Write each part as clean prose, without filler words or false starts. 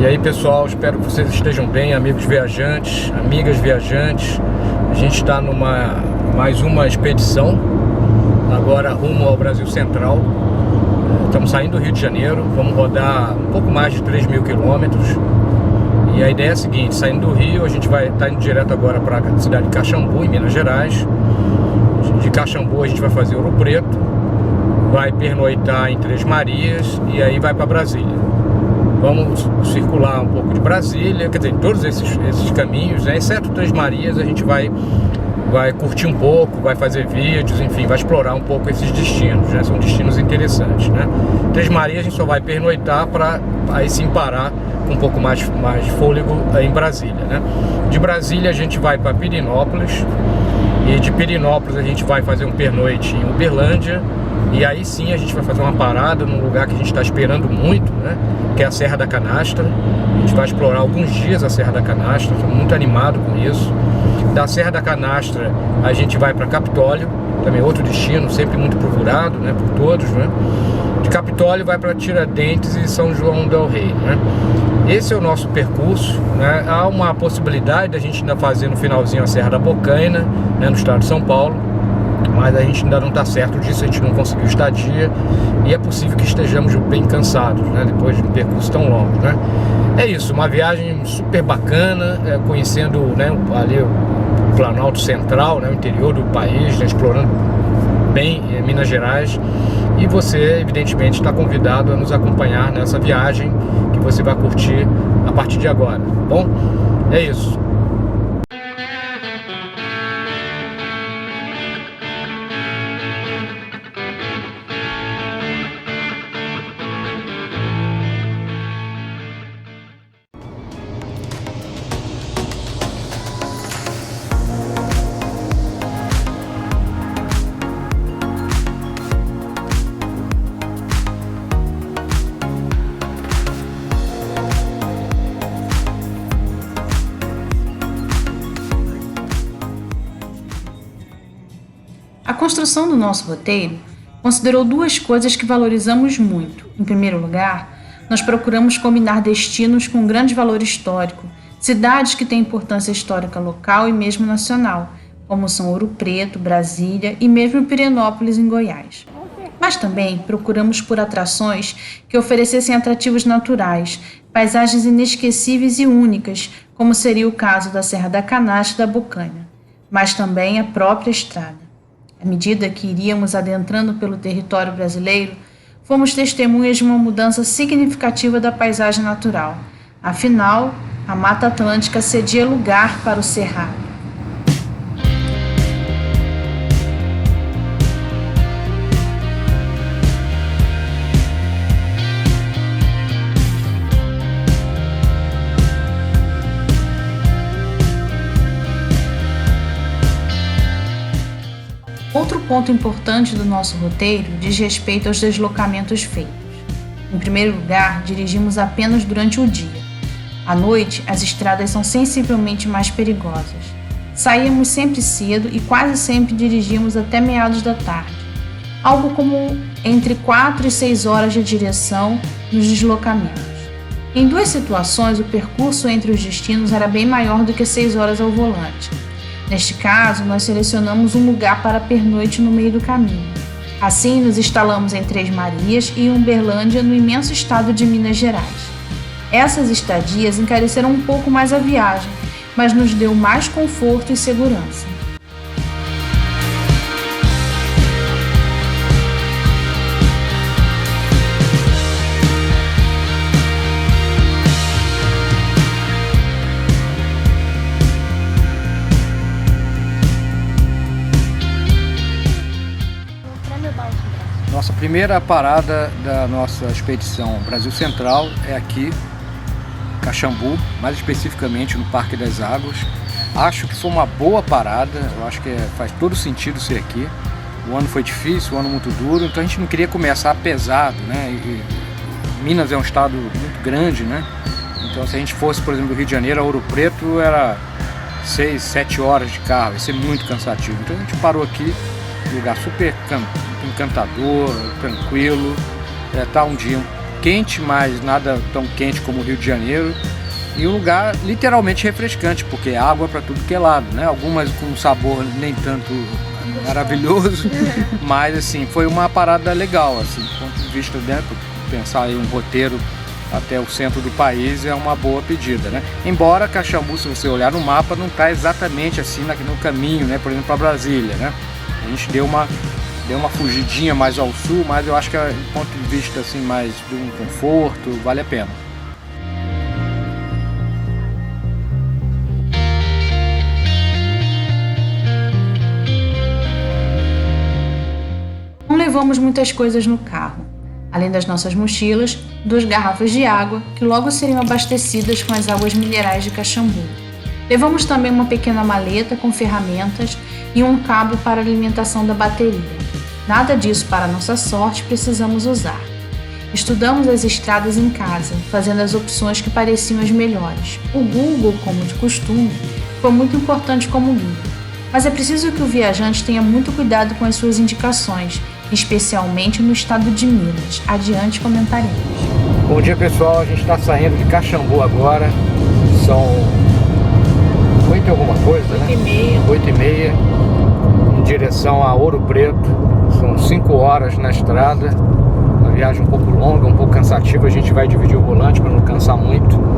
E aí, pessoal, espero que vocês estejam bem, amigos viajantes, amigas viajantes. A gente está numa mais uma expedição, agora rumo ao Brasil Central. Estamos saindo do Rio de Janeiro, vamos rodar um pouco mais de 3.000 quilômetros. E a ideia é a seguinte: saindo do Rio, a gente vai estar indo direto agora para a cidade de Caxambu, em Minas Gerais. De Caxambu a gente vai fazer Ouro Preto, vai pernoitar em Três Marias e aí vai para Brasília. Vamos circular um pouco de Brasília, quer dizer, todos esses caminhos, né? Exceto Três Marias, a gente vai curtir um pouco, vai fazer vídeos, enfim, vai explorar um pouco esses destinos, né? São destinos interessantes, né? Três Marias a gente só vai pernoitar para aí sim parar com um pouco mais fôlego em Brasília, né? De Brasília a gente vai para Pirenópolis, e de Pirenópolis a gente vai fazer um pernoite em Uberlândia. E aí sim a gente vai fazer uma parada num lugar que a gente está esperando muito, né? Que é a Serra da Canastra. A gente vai explorar alguns dias a Serra da Canastra, estou muito animado com isso. Da Serra da Canastra a gente vai para Capitólio, também outro destino, sempre muito procurado, né, por todos, né? De Capitólio vai para Tiradentes e São João del Rei, né? Esse é o nosso percurso, né? Há uma possibilidade da gente ainda fazer no finalzinho a Serra da Bocaina, né, no estado de São Paulo. Mas a gente ainda não está certo disso, a gente não conseguiu estadia e é possível que estejamos bem cansados, né, depois de um percurso tão longo, né? É isso, uma viagem super bacana, conhecendo, né, ali o Planalto Central, né, o interior do país, né, explorando bem Minas Gerais. E você, evidentemente, está convidado a nos acompanhar nessa viagem que você vai curtir a partir de agora, tá bom? É isso. A construção do nosso roteiro considerou duas coisas que valorizamos muito. Em primeiro lugar, nós procuramos combinar destinos com grande valor histórico, cidades que têm importância histórica local e mesmo nacional, como são Ouro Preto, Brasília e mesmo Pirenópolis, em Goiás. Mas também procuramos por atrações que oferecessem atrativos naturais, paisagens inesquecíveis e únicas, como seria o caso da Serra da Canastra e da Bocaina, mas também a própria estrada. À medida que iríamos adentrando pelo território brasileiro, fomos testemunhas de uma mudança significativa da paisagem natural. Afinal, a Mata Atlântica cedia lugar para o cerrado. Outro ponto importante do nosso roteiro diz respeito aos deslocamentos feitos. Em primeiro lugar, dirigimos apenas durante o dia. À noite, as estradas são sensivelmente mais perigosas. Saímos sempre cedo e quase sempre dirigimos até meados da tarde, algo como entre 4 e 6 horas de direção nos deslocamentos. Em duas situações, o percurso entre os destinos era bem maior do que 6 horas ao volante. Neste caso, nós selecionamos um lugar para pernoite no meio do caminho. Assim, nos instalamos em Três Marias e em Uberlândia, no imenso estado de Minas Gerais. Essas estadias encareceram um pouco mais a viagem, mas nos deu mais conforto e segurança. Nossa primeira parada da nossa expedição Brasil Central é aqui, Caxambu, mais especificamente no Parque das Águas. Acho que foi uma boa parada, eu acho que faz todo sentido ser aqui. O ano foi difícil, um ano muito duro, então a gente não queria começar pesado, né? E Minas é um estado muito grande, né? Então se a gente fosse, por exemplo, do Rio de Janeiro a Ouro Preto, era 6, 7 horas de carro, ia ser muito cansativo. Então a gente parou aqui, lugar super encantador, tranquilo, tá um dia quente, mas nada tão quente como o Rio de Janeiro. E um lugar literalmente refrescante, porque é água para tudo que é lado, né? Algumas com sabor nem tanto maravilhoso, mas assim, foi uma parada legal, assim, do ponto de vista dentro, pensar em um roteiro até o centro do país é uma boa pedida, né? Embora Caxambu, se você olhar no mapa, não está exatamente assim no caminho, né? Por exemplo, para Brasília, né? A gente deu uma fugidinha mais ao sul, mas eu acho que do ponto de vista assim, mais de um conforto, vale a pena. Não levamos muitas coisas no carro. Além das nossas mochilas, 2 garrafas de água, que logo seriam abastecidas com as águas minerais de Caxambu. Levamos também uma pequena maleta com ferramentas e um cabo para alimentação da bateria. Nada disso, para nossa sorte, precisamos usar. Estudamos as estradas em casa, fazendo as opções que pareciam as melhores. O Google, como de costume, foi muito importante como guia. Mas é preciso que o viajante tenha muito cuidado com as suas indicações, especialmente no estado de Minas. Adiante comentaremos. Bom dia, pessoal, a gente está saindo de Caxambu agora, são 8 e alguma coisa, 8h30, em direção a Ouro Preto, são 5 horas na estrada, uma viagem um pouco longa, um pouco cansativa, a gente vai dividir o volante para não cansar muito.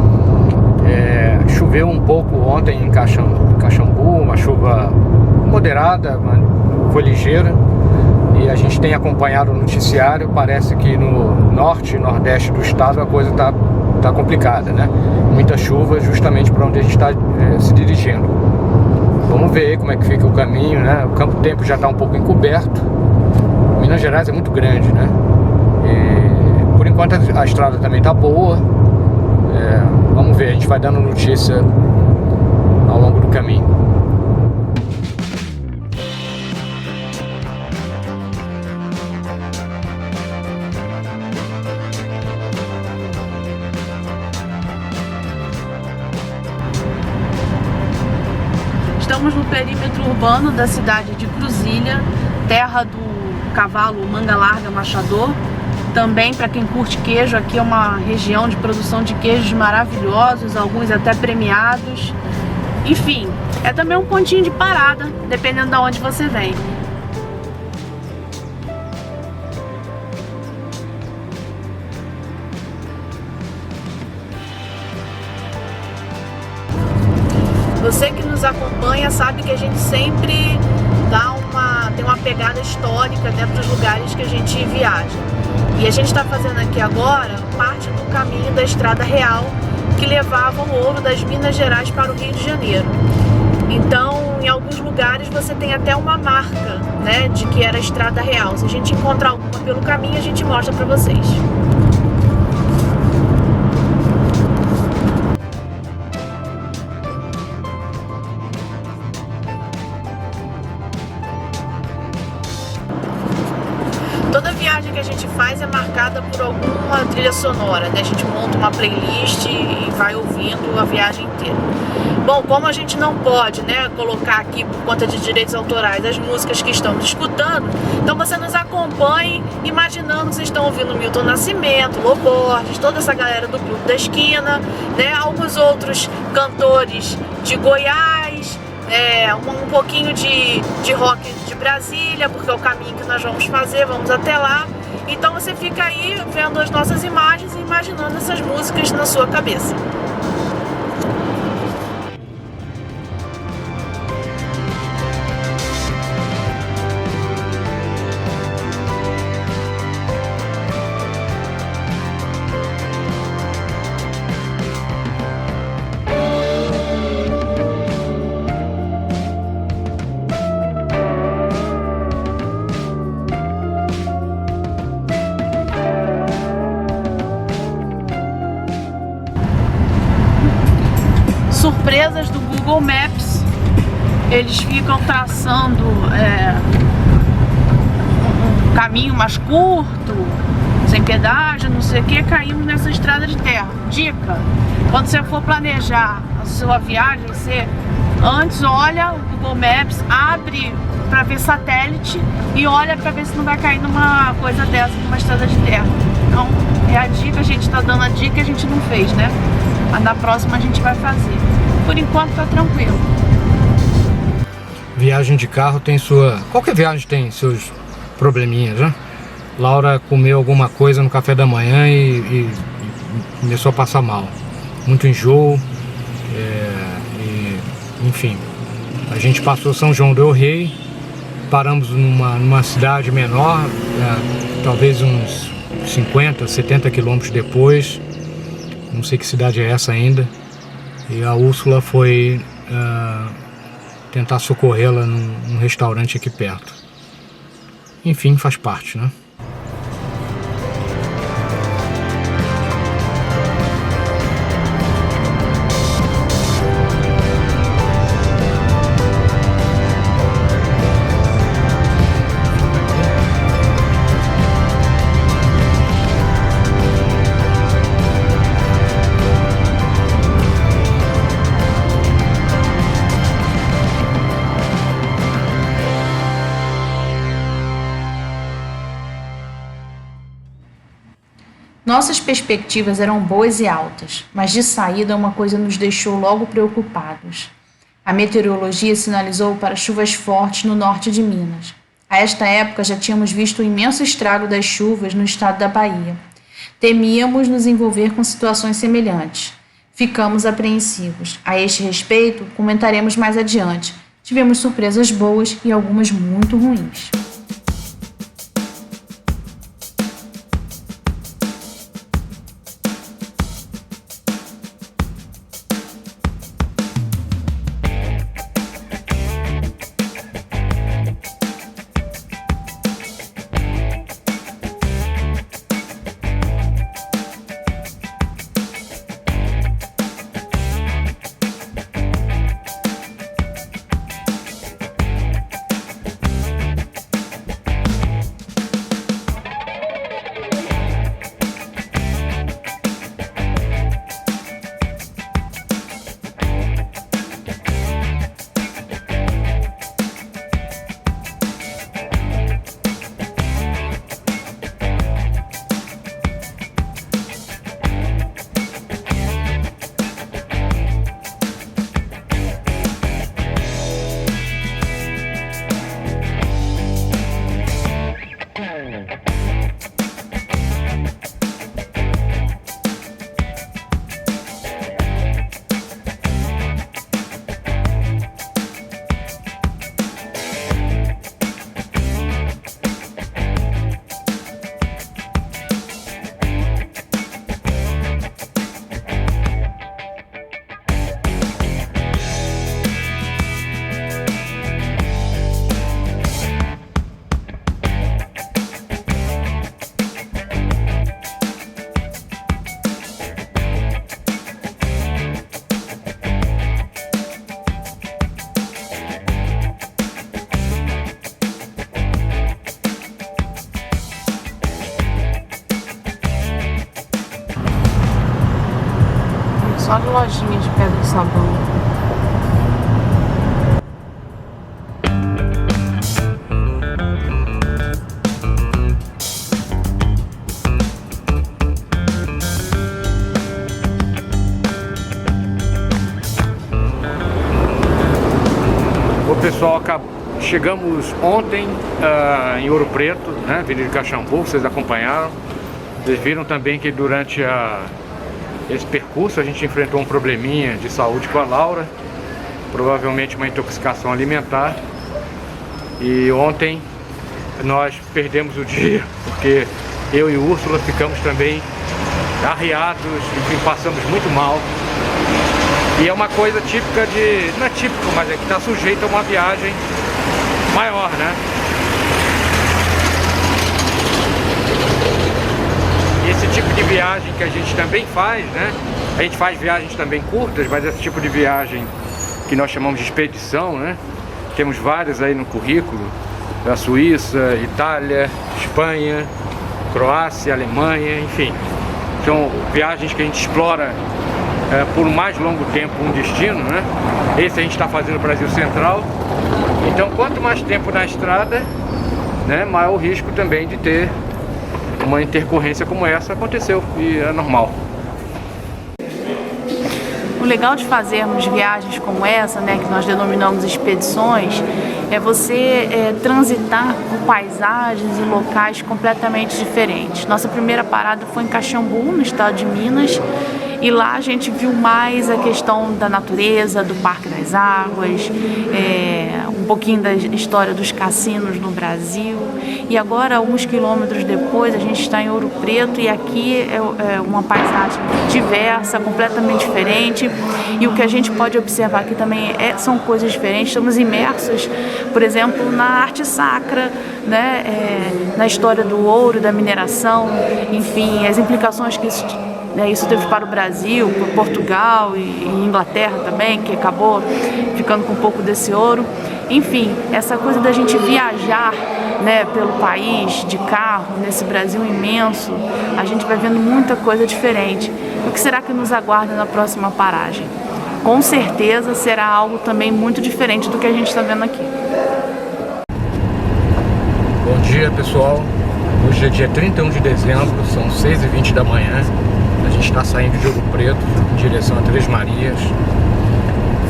Choveu um pouco ontem em Caxambu, uma chuva moderada, mas foi ligeira. E a gente tem acompanhado o noticiário, parece que no norte e nordeste do estado a coisa tá complicada, né? Muita chuva justamente para onde a gente está se dirigindo. Vamos ver como é que fica o caminho, né? O campo-tempo já está um pouco encoberto. Minas Gerais é muito grande, né? E, por enquanto a estrada também está boa. Vamos ver, a gente vai dando notícia ao longo do caminho. Estamos no perímetro urbano da cidade de Cruzilha, terra do cavalo Manga Larga Machador. Também, para quem curte queijo, aqui é uma região de produção de queijos maravilhosos, alguns até premiados. Enfim, é também um pontinho de parada, dependendo de onde você vem. Você que nos acompanha sabe que a gente sempre tem uma pegada histórica dentro dos lugares que a gente viaja. E a gente está fazendo aqui agora parte do caminho da Estrada Real que levava o ouro das Minas Gerais para o Rio de Janeiro. Então, em alguns lugares você tem até uma marca, né, de que era a Estrada Real. Se a gente encontrar alguma pelo caminho, a gente mostra para vocês. Toda viagem que a gente faz é marcada por alguma trilha sonora, né? A gente monta uma playlist e vai ouvindo a viagem inteira. Bom, como a gente não pode, né, colocar aqui por conta de direitos autorais as músicas que estamos escutando, então você nos acompanhe imaginando que vocês estão ouvindo Milton Nascimento, Lô Borges, toda essa galera do Clube da Esquina, né? Alguns outros cantores de Goiás, um pouquinho de rock de Brasília, porque é o caminho que nós vamos fazer, vamos até lá. Então você fica aí vendo as nossas imagens e imaginando essas músicas na sua cabeça. Surpresas do Google Maps, eles ficam traçando um caminho mais curto, sem pedágio, não sei o que, caímos nessa estrada de terra. Dica: quando você for planejar a sua viagem, você antes olha o Google Maps, abre para ver satélite e olha para ver se não vai cair numa coisa dessa, numa estrada de terra. Então E a dica, a gente tá dando a dica e a gente não fez, né? Mas na próxima a gente vai fazer. Por enquanto tá tranquilo. Viagem de carro tem sua... Qualquer viagem tem seus probleminhas, né? Laura comeu alguma coisa no café da manhã e começou a passar mal. Muito enjoo, enfim. A gente passou São João del Rei, paramos numa cidade menor, talvez uns 50, 70 quilômetros depois. Não sei que cidade é essa ainda. E a Úrsula foi tentar socorrê-la num restaurante aqui perto. Enfim, faz parte, né? Nossas perspectivas eram boas e altas, mas de saída uma coisa nos deixou logo preocupados. A meteorologia sinalizou para chuvas fortes no norte de Minas. A esta época já tínhamos visto o imenso estrago das chuvas no estado da Bahia. Temíamos nos envolver com situações semelhantes. Ficamos apreensivos. A este respeito, comentaremos mais adiante. Tivemos surpresas boas e algumas muito ruins. Só de lojinha de pedra e sabão. O pessoal, chegamos ontem em Ouro Preto, né, Avenida de Caxambu, vocês acompanharam. Vocês viram também que durante esse percurso a gente enfrentou um probleminha de saúde com a Laura, provavelmente uma intoxicação alimentar. E ontem nós perdemos o dia, porque eu e Úrsula ficamos também arriados, enfim, passamos muito mal. E é uma coisa típica não é típico, mas é que está sujeito a uma viagem maior, né? Esse tipo de viagem que a gente também faz, né? A gente faz viagens também curtas, mas esse tipo de viagem que nós chamamos de expedição, né? Temos várias aí no currículo, da Suíça, Itália, Espanha, Croácia, Alemanha, enfim. São viagens que a gente explora por mais longo tempo um destino, né? Esse a gente está fazendo no Brasil Central. Então, quanto mais tempo na estrada, né, maior o risco também de ter uma intercorrência como essa aconteceu e é normal. O legal de fazermos viagens como essa, né, que nós denominamos expedições, é você transitar por paisagens e locais completamente diferentes. Nossa primeira parada foi em Caxambu, no estado de Minas, e lá a gente viu mais a questão da natureza, do Parque das Águas, um pouquinho da história dos cassinos no Brasil. E agora, alguns quilômetros depois, a gente está em Ouro Preto e aqui é uma paisagem diversa, completamente diferente. E o que a gente pode observar aqui também são coisas diferentes. Estamos imersos, por exemplo, na arte sacra, né? Na história do ouro, da mineração, enfim, as implicações que isso teve para o Brasil, por Portugal e Inglaterra também, que acabou ficando com um pouco desse ouro. Enfim, essa coisa da gente viajar, né, pelo país, de carro, nesse Brasil imenso, a gente vai vendo muita coisa diferente. O que será que nos aguarda na próxima paragem? Com certeza será algo também muito diferente do que a gente está vendo aqui. Bom dia, pessoal. Hoje é dia 31 de dezembro, são 6h20 da manhã. A gente está saindo de Ouro Preto em direção a Três Marias.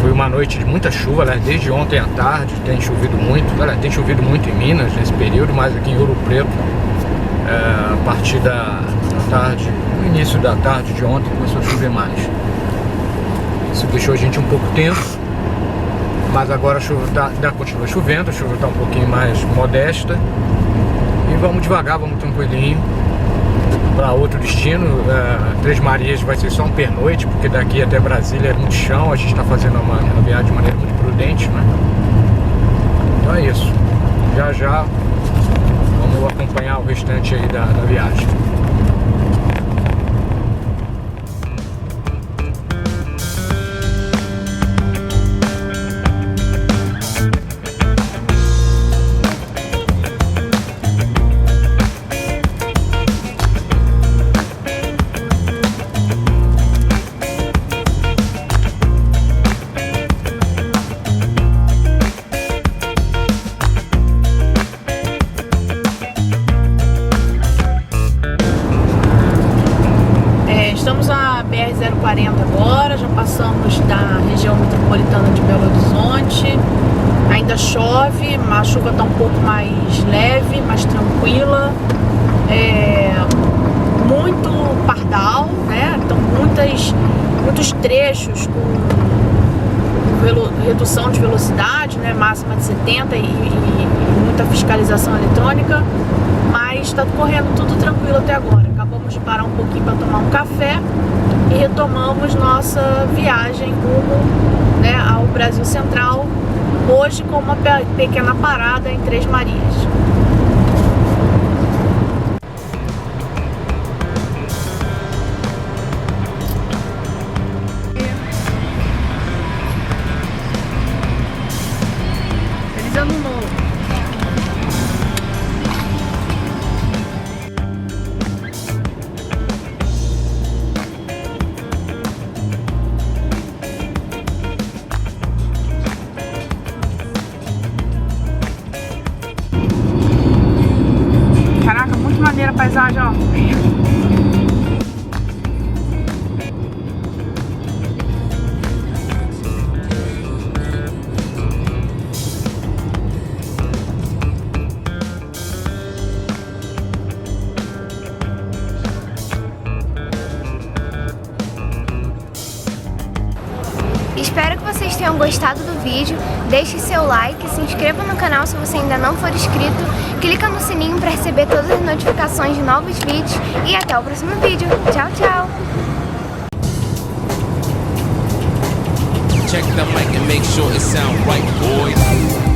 Foi uma noite de muita chuva, né? Desde ontem à tarde tem chovido muito. Tem chovido muito em Minas nesse período, mas aqui em Ouro Preto, a partir da tarde, no início da tarde de ontem, começou a chover mais. Isso deixou a gente um pouco tenso, mas agora a chuva continua chovendo, a chuva está um pouquinho mais modesta. E vamos devagar, vamos tranquilinho para outro destino. Três Marias vai ser só um pernoite, porque daqui até Brasília é muito chão, a gente está fazendo uma viagem de maneira muito prudente, né? Então é isso. Já já vamos acompanhar o restante aí da viagem. Estamos na BR-040 agora, já passamos da região metropolitana de Belo Horizonte. Ainda chove, mas a chuva está um pouco mais leve, mais tranquila. Muito pardal, né? Então muitos trechos com redução de velocidade, né? Máxima de 70 e muita fiscalização eletrônica. Mas está correndo tudo tranquilo até agora. Acabamos de parar um pouquinho para tomar um café e retomamos nossa viagem rumo, né, ao Brasil Central, hoje com uma pequena parada em Três Marias. Feliz Ano Novo! Caraca, muito maneira a paisagem, ó. Espero que vocês tenham gostado do vídeo, deixe seu like, se inscreva no canal se você ainda não for inscrito, clica no sininho para receber todas as notificações de novos vídeos e até o próximo vídeo. Tchau, tchau! Check the mic and make sure it sound right, boys.